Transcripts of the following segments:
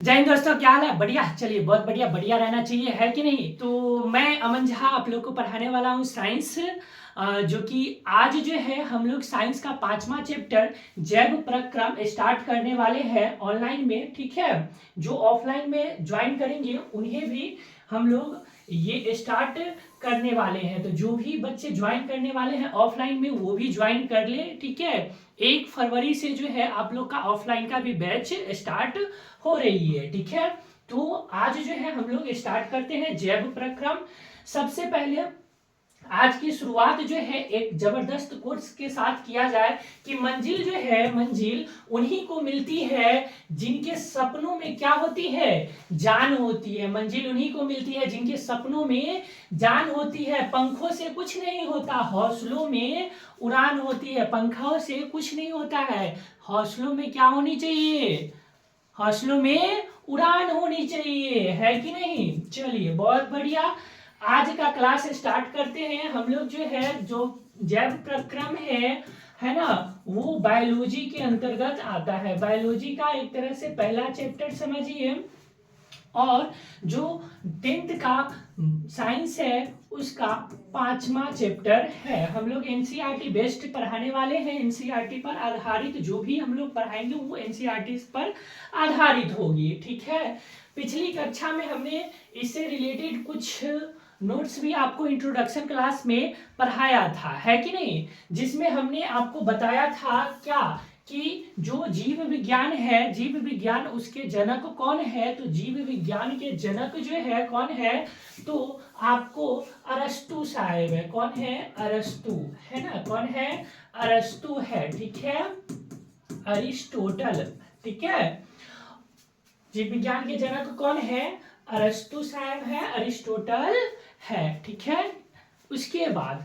जय हिंद दोस्तों, क्या हाल है? बढ़िया। चलिए, बहुत बढ़िया बढ़िया रहना चाहिए, है कि नहीं? तो मैं अमन झा आप लोग को पढ़ाने वाला हूँ साइंस, जो कि आज जो है हम लोग साइंस का 5वां चैप्टर जैव प्रक्रम स्टार्ट करने वाले हैं ऑनलाइन में। ठीक है, जो ऑफलाइन में ज्वाइन करेंगे उन्हें भी हम लोग ये स्टार्ट करने वाले हैं। तो जो भी बच्चे ज्वाइन करने वाले हैं ऑफलाइन में वो भी ज्वाइन कर ले। ठीक है, 1 फरवरी से जो है आप लोग का ऑफलाइन का भी बैच स्टार्ट हो रही है। ठीक है, तो आज जो है हम लोग स्टार्ट करते हैं जैव प्रक्रम। सबसे पहले आज की शुरुआत जो है एक जबरदस्त कोर्स के साथ किया जाए कि मंजिल जो है, मंजिल उन्हीं को मिलती है जिनके सपनों में क्या होती है, जान होती है। मंजिल उन्हीं को मिलती है जिनके सपनों में जान होती है। पंखों से कुछ नहीं होता, हौसलों में उड़ान होती है। पंखों से कुछ नहीं होता है, हौसलों में क्या होनी चाहिए? हौसलों में उड़ान होनी चाहिए, है कि नहीं? चलिए, बहुत बढ़िया। आज का क्लास स्टार्ट करते हैं। हम लोग जो है, जो जैव प्रक्रम है ना, वो बायोलॉजी के अंतर्गत आता है। बायोलॉजी का एक तरह से पहला चैप्टर समझिए, और जो 10th का साइंस है उसका 5वां चैप्टर है। हम लोग एनसीईआरटी बेस्ड पढ़ाने वाले हैं। एनसीईआरटी पर आधारित जो भी हम लोग पढ़ाएंगे वो एनसीईआरटी पर आधारित होगी। ठीक है, पिछली कक्षा में हमने इससे रिलेटेड कुछ नोट्स भी आपको इंट्रोडक्शन क्लास में पढ़ाया था, है कि नहीं? जिसमें हमने आपको बताया था क्या कि जो जीव विज्ञान है, जीव विज्ञान उसके जनक कौन है? तो जीव विज्ञान के जनक जो है कौन है? तो आपको अरस्तु साहब है। कौन है? अरस्तु, है ना? कौन है? अरस्तु है। ठीक है, अरिस्टोटल। ठीक है, जीव विज्ञान के जनक कौन है? अरस्तु साहब है, अरिस्टोटल है। ठीक है, उसके बाद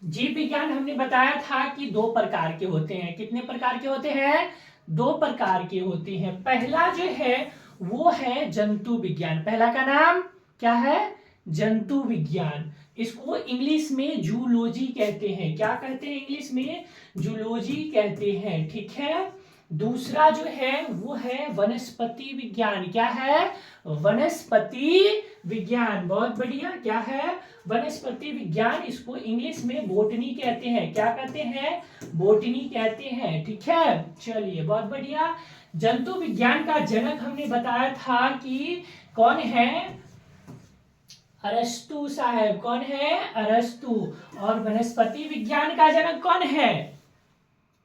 जीव विज्ञान हमने बताया था कि 2 प्रकार के होते हैं। कितने प्रकार के होते हैं? 2 प्रकार के होते हैं। पहला जो है वो है जंतु विज्ञान। पहला का नाम क्या है? जंतु विज्ञान। इसको इंग्लिश में जूलॉजी कहते हैं। क्या कहते हैं? इंग्लिश में जूलॉजी कहते हैं। ठीक है, दूसरा जो है वो है वनस्पति विज्ञान। क्या है? वनस्पति विज्ञान। बहुत बढ़िया। क्या है? वनस्पति विज्ञान। इसको इंग्लिश में बोटनी कहते हैं। क्या कहते हैं? बोटनी कहते हैं। ठीक है, चलिए, बहुत बढ़िया। जंतु विज्ञान का जनक हमने बताया था कि कौन है? अरस्तु साहब। कौन है? अरस्तु। और वनस्पति विज्ञान का जनक कौन है?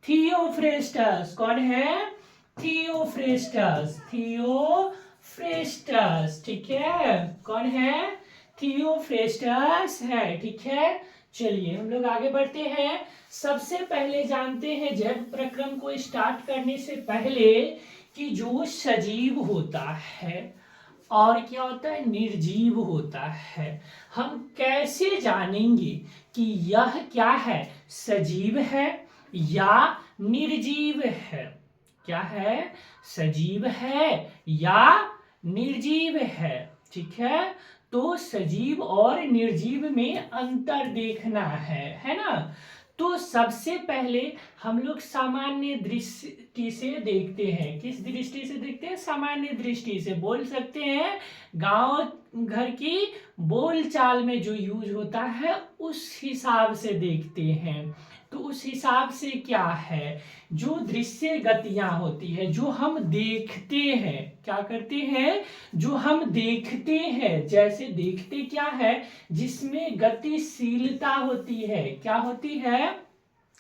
थियोफ्रेस्टस। कौन है? थियोफ्रेस्टस। थियोफ्रेस्टस। ठीक है, कौन है? थियोफ्रेस्टस है। ठीक है, चलिए हम लोग आगे बढ़ते हैं। सबसे पहले जानते हैं जैव प्रक्रम को स्टार्ट करने से पहले कि जो सजीव होता है और क्या होता है, निर्जीव होता है। हम कैसे जानेंगे कि यह क्या है, सजीव है या निर्जीव है? क्या है? सजीव है या निर्जीव है? ठीक है, तो सजीव और निर्जीव में अंतर देखना है ना? तो सबसे पहले हम लोग सामान्य दृष्टि से देखते हैं। किस दृष्टि से देखते हैं? सामान्य दृष्टि से। बोल सकते हैं गांव घर की बोलचाल में जो यूज होता है उस हिसाब से देखते हैं। तो उस हिसाब से क्या है, जो दृश्य गतियां होती है, जो हम देखते हैं, क्या करते हैं? जो हम देखते हैं। जैसे देखते क्या है? जिसमें गतिशीलता होती है। क्या होती है?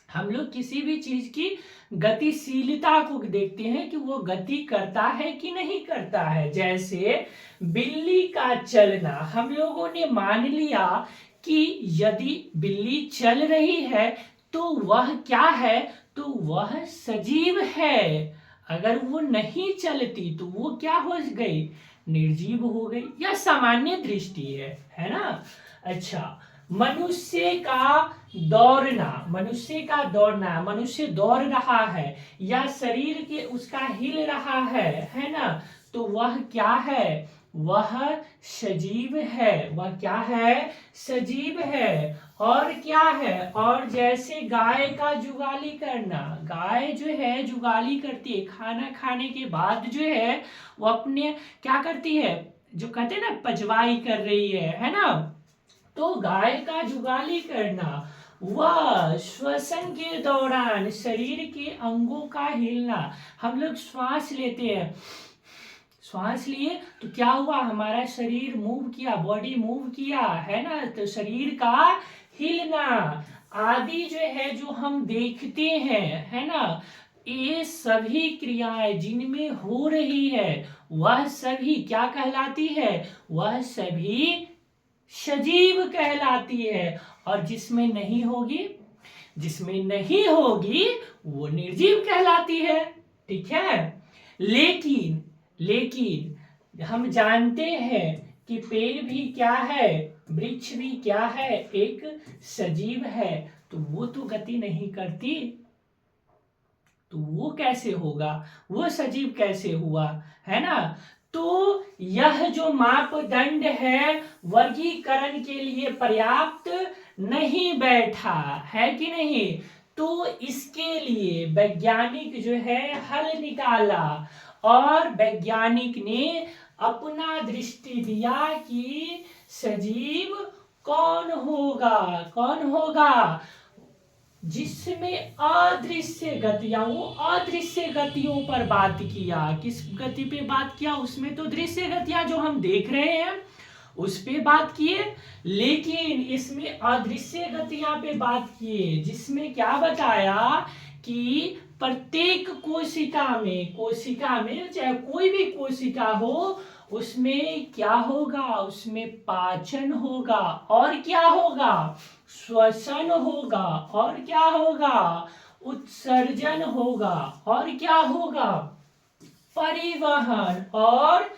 हम लोग किसी भी चीज की गतिशीलता को देखते हैं कि वो गति करता है कि नहीं करता है। जैसे बिल्ली का चलना, हम लोगों ने मान लिया कि यदि बिल्ली चल रही है तो वह क्या है? तो वह सजीव है। अगर वो नहीं चलती तो वो क्या हो गई? निर्जीव हो गई। यह सामान्य दृष्टि है ना? अच्छा, मनुष्य का दौड़ना, मनुष्य का दौड़ना, मनुष्य दौड़ रहा है या शरीर के उसका हिल रहा है ना? तो वह क्या है? वह सजीव है। वह क्या है? सजीव है। और क्या है? और जैसे गाय का जुगाली करना, गाय जो है जुगाली करती है, खाना खाने के बाद जो है वो अपने क्या करती है, जो कहते हैं ना पचवाई कर रही है ना। तो गाय का जुगाली करना, वह श्वसन के दौरान शरीर के अंगों का हिलना। हम लोग श्वास लेते हैं, श्वास लिए तो क्या हुआ, हमारा शरीर मूव किया, बॉडी मूव किया है ना, तो शरीर का हिलना आदि जो है जो हम देखते हैं है ना, ये सभी क्रियाएं जिनमें हो रही है वह सभी क्या कहलाती है? वह सभी सजीव कहलाती है। और जिसमें नहीं होगी, जिसमें नहीं होगी वो निर्जीव कहलाती है। ठीक है। लेकिन लेकिन हम जानते हैं कि पेड़ भी क्या है, वृक्ष भी क्या है, एक सजीव है। तो वो तो गति नहीं करती, तो वो कैसे होगा, वो सजीव कैसे हुआ, है ना। तो यह जो मापदंड है वर्गीकरण के लिए पर्याप्त नहीं बैठा है कि नहीं। तो इसके लिए वैज्ञानिक जो है हल निकाला और वैज्ञानिक ने अपना दृष्टि दिया कि सजीव कौन होगा, कौन होगा, जिसमें अदृश्य गतियां, वो अदृश्य गतियों पर बात किया। किस गति पे बात किया? उसमें तो दृश्य गतियां जो हम देख रहे हैं उस पे बात किए, लेकिन इसमें अदृश्य गतियां पे बात किए, जिसमें क्या बताया कि प्रत्येक कोशिका में चाहे कोई भी कोशिका हो, उसमें क्या होगा, उसमें पाचन होगा, और क्या होगा, श्वसन होगा, और क्या होगा, उत्सर्जन होगा, और क्या होगा, परिवहन और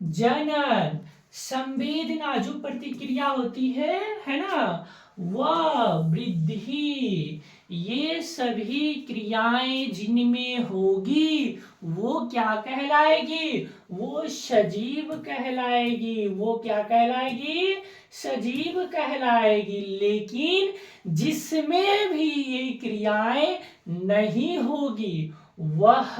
जनन। संवेदना जो प्रतिक्रिया होती है ना, वह वृद्धि, ये सभी क्रियाएं जिनमें होगी वो क्या कहलाएगी? वो सजीव कहलाएगी। वो क्या कहलाएगी? सजीव कहलाएगी। लेकिन जिसमें भी ये क्रियाएं नहीं होगी वह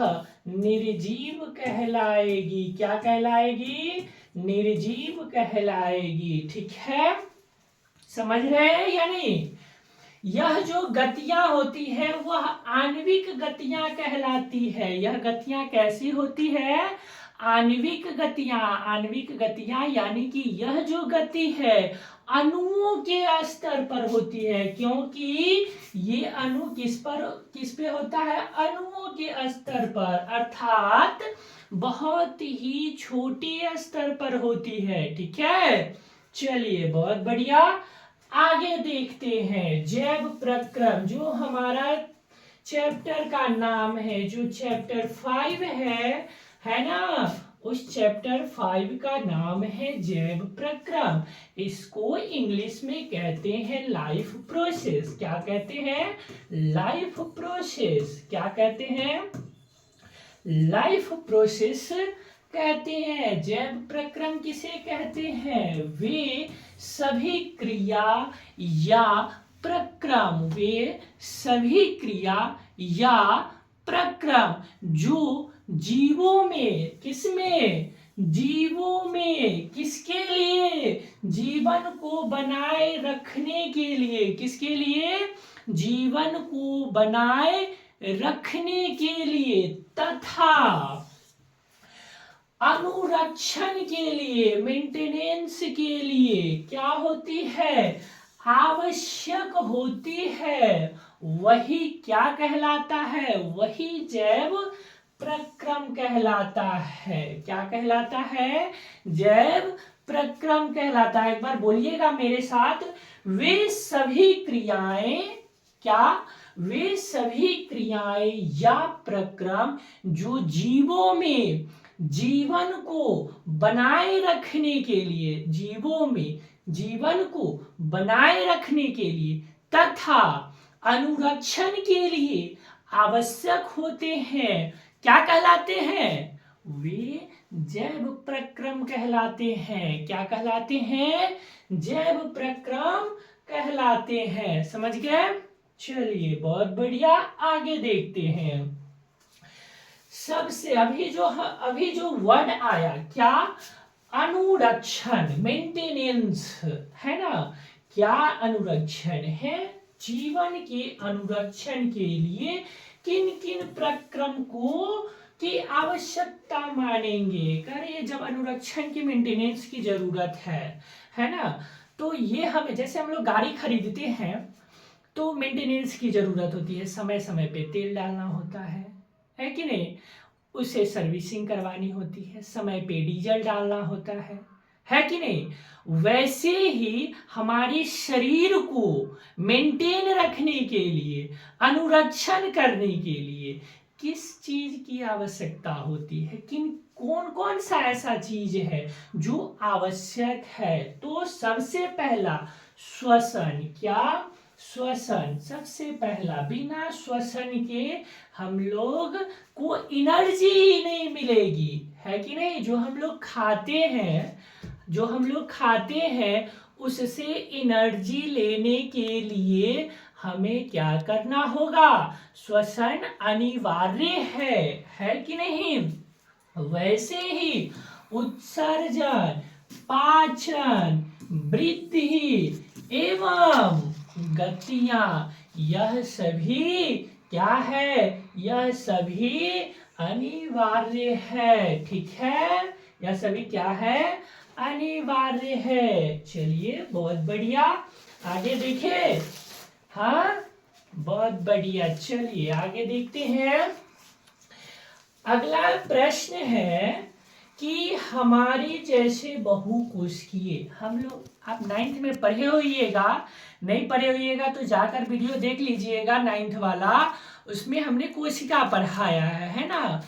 निर्जीव कहलाएगी। क्या कहलाएगी? निर्जीव कहलाएगी। ठीक है, समझ रहे हैं या नहीं। यह जो गतियां होती है वह आणविक गतियां कहलाती है। यह गतियां कैसी होती है? आणविक गतियां। आणविक गतियां यानी कि यह जो गति है अणुओं के स्तर पर होती है, क्योंकि ये अणु किस पे होता है? अणुओं के स्तर पर, अर्थात बहुत ही छोटे स्तर पर होती है। ठीक है, चलिए बहुत बढ़िया, आगे देखते हैं। जैव प्रक्रम जो हमारा चैप्टर का नाम है, जो चैप्टर 5 है ना, उस चैप्टर 5 का नाम है जैव प्रक्रम। इसको इंग्लिश में कहते हैं लाइफ प्रोसेस। क्या कहते हैं? Life process. क्या कहते हैं? लाइफ प्रोसेस कहते हैं। जैव प्रक्रम किसे कहते हैं? वे सभी क्रिया या प्रक्रम, वे सभी क्रिया या प्रक्रम जो जीवों में, किसमें? जीवों में, किसके लिए? जीवन को बनाए रखने के लिए। किसके लिए? जीवन को बनाए रखने के लिए तथा अनुरक्षण के लिए, मेंटेनेंस के लिए क्या होती है? आवश्यक होती है। वही क्या कहलाता है? वही जैव प्रक्रम कहलाता है। क्या कहलाता है? जैव प्रक्रम कहलाता है। एक बार बोलिएगा मेरे साथ, वे सभी क्रियाएं, क्या? वे सभी क्रियाएं या प्रक्रम जो जीवों में जीवन को बनाए रखने के लिए, जीवों में जीवन को बनाए रखने के लिए तथा अनुरक्षण के लिए आवश्यक होते हैं, क्या कहलाते हैं? वे जैव प्रक्रम कहलाते हैं। क्या कहलाते हैं? जैव प्रक्रम कहलाते हैं। समझ गए? चलिए बहुत बढ़िया, आगे देखते हैं। सबसे अभी जो वर्ड आया क्या? अनुरक्षण, मेंटेनेंस, है ना? क्या अनुरक्षण है? जीवन के अनुरक्षण के लिए किन किन प्रक्रम को की आवश्यकता मानेंगे? करिए, जब अनुरक्षण की मेंटेनेंस की जरूरत है ना? तो ये हमें, जैसे हम लोग गाड़ी खरीदते हैं तो मेंटेनेंस की जरूरत होती है, समय समय पे तेल डालना होता है कि नहीं? उसे सर्विसिंग करवानी होती है, समय पे डीजल डालना होता है कि नहीं? वैसे ही हमारे शरीर को मेंटेन रखने के लिए, अनुरक्षण करने के लिए किस चीज की आवश्यकता होती है? कौन कौन सा ऐसा चीज है जो आवश्यक है? तो सबसे पहला श्वसन। क्या? श्वसन सबसे पहला। बिना श्वसन के हम लोग को एनर्जी नहीं मिलेगी, है कि नहीं? जो हम लोग खाते हैं उससे एनर्जी लेने के लिए हमें क्या करना होगा? श्वसन अनिवार्य है कि नहीं? वैसे ही उत्सर्जन, पाचन, वृद्धि एवं गतियां, यह सभी क्या है? यह सभी अनिवार्य है। ठीक है, यह सभी क्या है? अनिवार्य है। चलिए बहुत बढ़िया, आगे देखिए। हाँ, बहुत बढ़िया। चलिए आगे देखते हैं। अगला प्रश्न है कि हमारी जैसे बहुकोशिकीय, हम लोग, आप 9th में पढ़े होइएगा, नहीं पढ़े होइएगा तो जाकर वीडियो देख लीजिएगा 9th वाला, उसमें हमने कोशिका पढ़ाया है ना?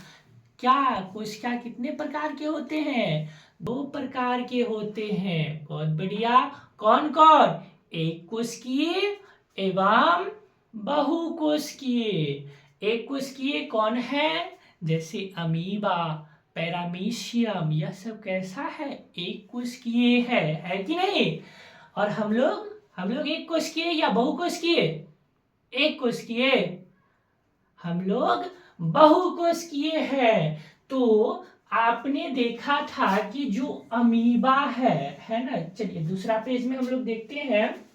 क्या कोशिका कितने प्रकार के होते हैं? 2 प्रकार के होते हैं। बहुत बढ़िया। कौन कौन? एक कोशिकीय एवं बहुकोशिकीय। एक कोशिकीय कौन है? जैसे अमीबा, पैरामीशियम, यह सब कैसा है? एक कोशिकीय है कि नहीं? और हम लोग एक कोशिकीय या बहुकोशिकीय? एक कोशिकीय। हम लोग बहुकोशिकीय है। तो आपने देखा था कि जो अमीबा है ना? चलिए दूसरा पेज में हम लोग देखते हैं।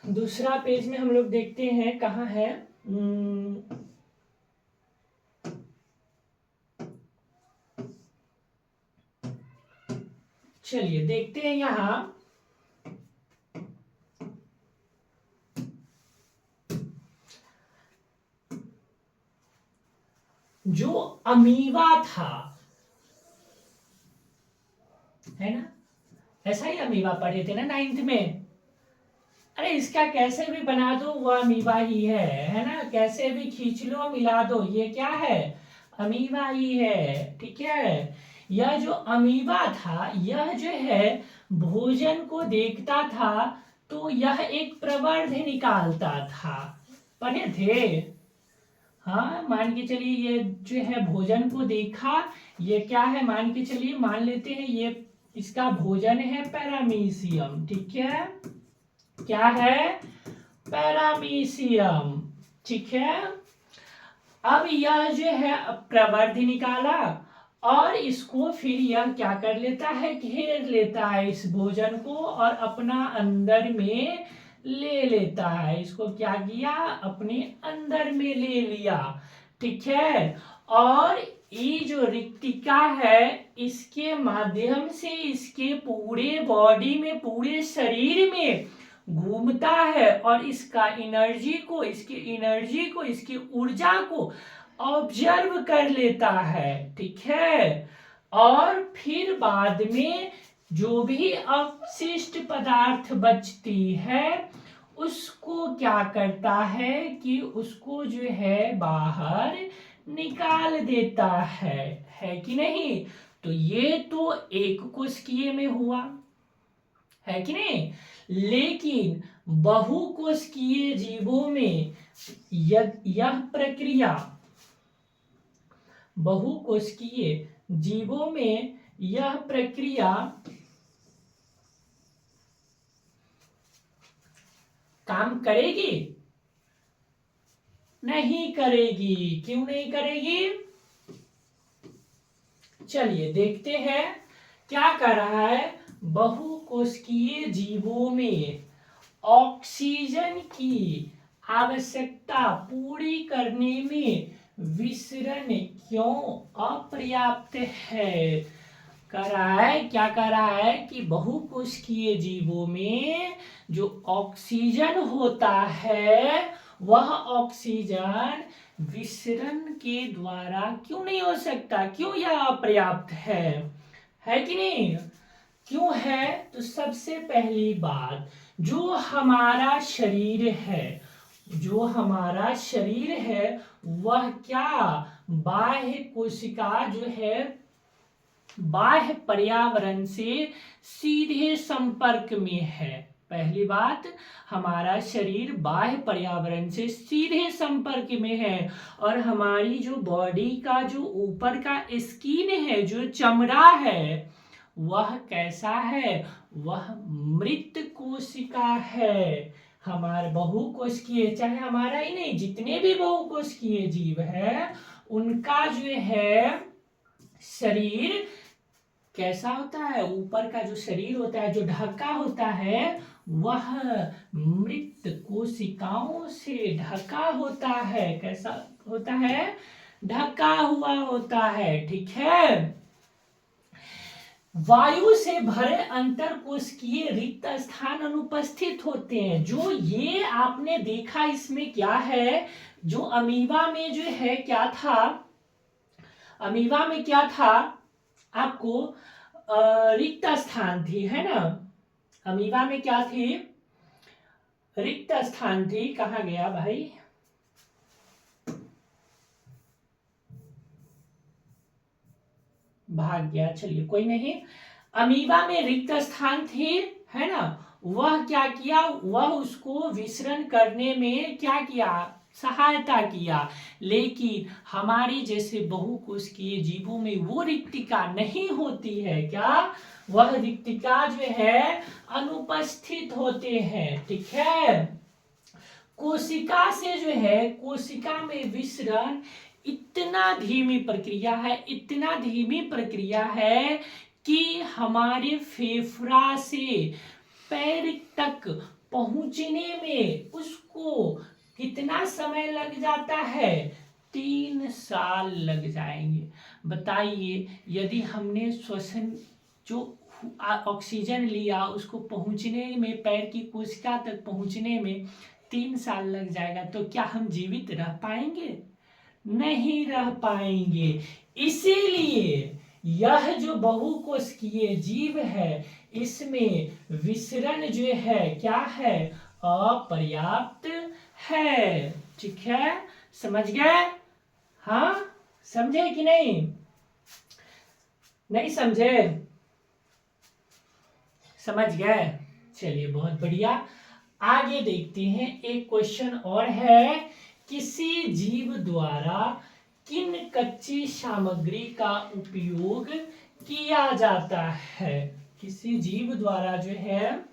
दूसरा पेज में हम लोग देखते हैं, कहाँ है? चलिए देखते हैं यहां। जो अमीबा था, है ना? ऐसा ही अमीबा पढ़े थे ना 9th में? अरे इसका कैसे भी बना दो वो अमीबा ही है ना? कैसे भी खींच लो, मिला दो, ये क्या है? अमीबा ही है। ठीक है, यह जो अमीबा था, यह जो है भोजन को देखता था तो यह एक प्रवर्ध निकालता था। पढ़े थे? हाँ, मान के चलिए ये जो है भोजन को देखा, ये क्या है? मान के चलिए, मान लेते हैं ये इसका भोजन है पैरामीशियम। ठीक है, क्या है? पैरामीशियम। ठीक है, अब यह जो है प्रवर्ध निकाला और इसको फिर यह क्या कर लेता है? घेर लेता है इस भोजन को और अपना अंदर में ले लेता है। इसको क्या किया? अपने अंदर में ले लिया। ठीक है, और ये जो रिक्तिका है, इसके माध्यम से इसके पूरे बॉडी में, पूरे शरीर में घूमता है और इसकी एनर्जी को, इसकी ऊर्जा को ऑब्जर्व कर लेता है। ठीक है, और फिर बाद में जो भी अवशिष्ट पदार्थ बचती है उसको क्या करता है कि उसको जो है बाहर निकाल देता है कि नहीं? तो ये तो एक कोशिकीय में हुआ, है कि नहीं? लेकिन बहुकोशिकीय जीवों में यह प्रक्रिया बहुकोशिकीय जीवों में यह प्रक्रिया काम करेगी? नहीं करेगी। क्यों नहीं करेगी? चलिए देखते हैं क्या कर रहा है। बहुकोशिकीय जीवों में ऑक्सीजन की आवश्यकता पूरी करने में विसरण क्यों अपर्याप्त है? कर रहा है क्या? कर रहा है कि बहुकोशिकीय जीवों में जो ऑक्सीजन होता है वह ऑक्सीजन विसरण के द्वारा क्यों नहीं हो सकता? क्यों यह अपर्याप्त है कि नहीं? क्यों है? तो सबसे पहली बात, जो हमारा शरीर है वह क्या बाह्य कोशिका जो है बाह्य पर्यावरण से सीधे संपर्क में है। पहली बात, हमारा शरीर बाह्य पर्यावरण से सीधे संपर्क में है और हमारी जो बॉडी का जो ऊपर का स्किन है, जो चमड़ा है, वह कैसा है? वह मृत कोशिका है। हमारे बहुकोशिकीय, चाहे हमारा ही नहीं, जितने भी बहुकोशिकीय जीव है उनका जो है शरीर कैसा होता है? ऊपर का जो शरीर होता है, जो ढका होता है, वह मृत कोशिकाओं से ढका होता है। कैसा होता है? ढका हुआ होता है। ठीक है। वायु से भरे अंतर कोशिकीय रिक्त स्थान अनुपस्थित होते हैं। जो ये आपने देखा, इसमें क्या है? जो अमीबा में जो है क्या था? अमीबा में क्या था? आपको रिक्त स्थान थी, है ना? अमीबा में क्या थी? रिक्त स्थान थी। कहाँ गया भाई? भाग गया। चलिए कोई नहीं। अमीबा में रिक्त स्थान थी, है ना? वह क्या किया? वह उसको विसरण करने में क्या किया? सहायता किया। लेकिन हमारे जैसे बहुकोशिकीय जीवों में वो रिक्तिका नहीं होती है। क्या? वह रिक्तिका जो है अनुपस्थित होते हैं। ठीक है। कोशिका से जो है, कोशिका में विसरण इतना धीमी प्रक्रिया है कि हमारे फेफड़ा से पैर तक पहुंचने में उसको कितना समय लग जाता है? 3 साल लग जाएंगे। बताइए, यदि हमने श्वसन जो ऑक्सीजन लिया उसको पहुंचने में, पैर की कोशिका तक पहुंचने में 3 साल लग जाएगा, तो क्या हम जीवित रह पाएंगे? नहीं रह पाएंगे। इसीलिए यह जो बहुकोशिकीय जीव है, इसमें विसरण जो है क्या है? अपर्याप्त है। ठीक है। समझ गए? हाँ, समझे कि नहीं? नहीं समझे? समझ गए? चलिए बहुत बढ़िया। आगे देखते हैं। एक क्वेश्चन और है, किसी जीव द्वारा किन कच्ची सामग्री का उपयोग किया जाता है? किसी जीव द्वारा जो है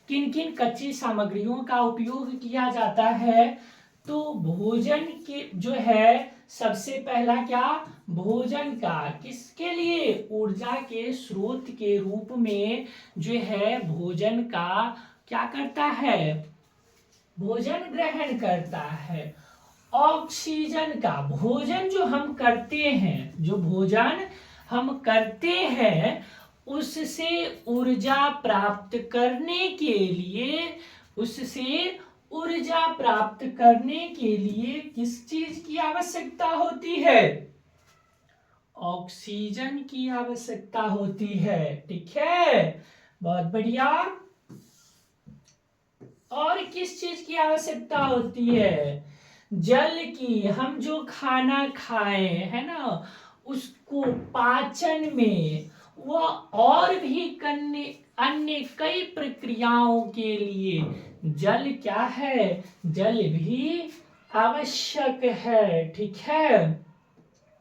किन किन कच्ची सामग्रियों का उपयोग किया जाता है? तो भोजन के जो है, सबसे पहला क्या? भोजन का। किसके लिए? ऊर्जा के स्रोत के रूप में जो है भोजन का क्या करता है? भोजन ग्रहण करता है। ऑक्सीजन का। भोजन जो हम करते हैं, जो भोजन हम करते हैं, उससे ऊर्जा प्राप्त करने के लिए, किस चीज की आवश्यकता होती है? ऑक्सीजन की आवश्यकता होती है। ठीक है। बहुत बढ़िया। और किस चीज की आवश्यकता होती है? जल की। हम जो खाना खाए है ना, उसको पाचन में वह और भी करने अन्य कई प्रक्रियाओं के लिए जल क्या है? जल भी आवश्यक है। ठीक है।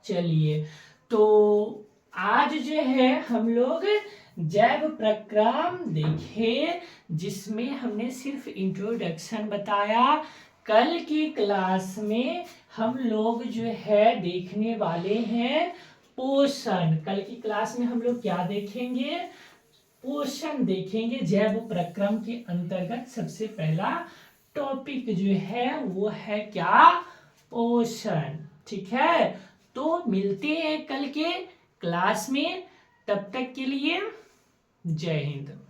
चलिए, तो आज जो है हम लोग जैव प्रक्रम देखें, जिसमें हमने सिर्फ इंट्रोडक्शन बताया। कल की क्लास में हम लोग जो है देखने वाले हैं पोषण। कल की क्लास में हम लोग क्या देखेंगे? पोषण देखेंगे। जैव प्रक्रम के अंतर्गत सबसे पहला टॉपिक जो है वो है क्या? पोषण। ठीक है, तो मिलते हैं कल के क्लास में। तब तक के लिए जय हिंद।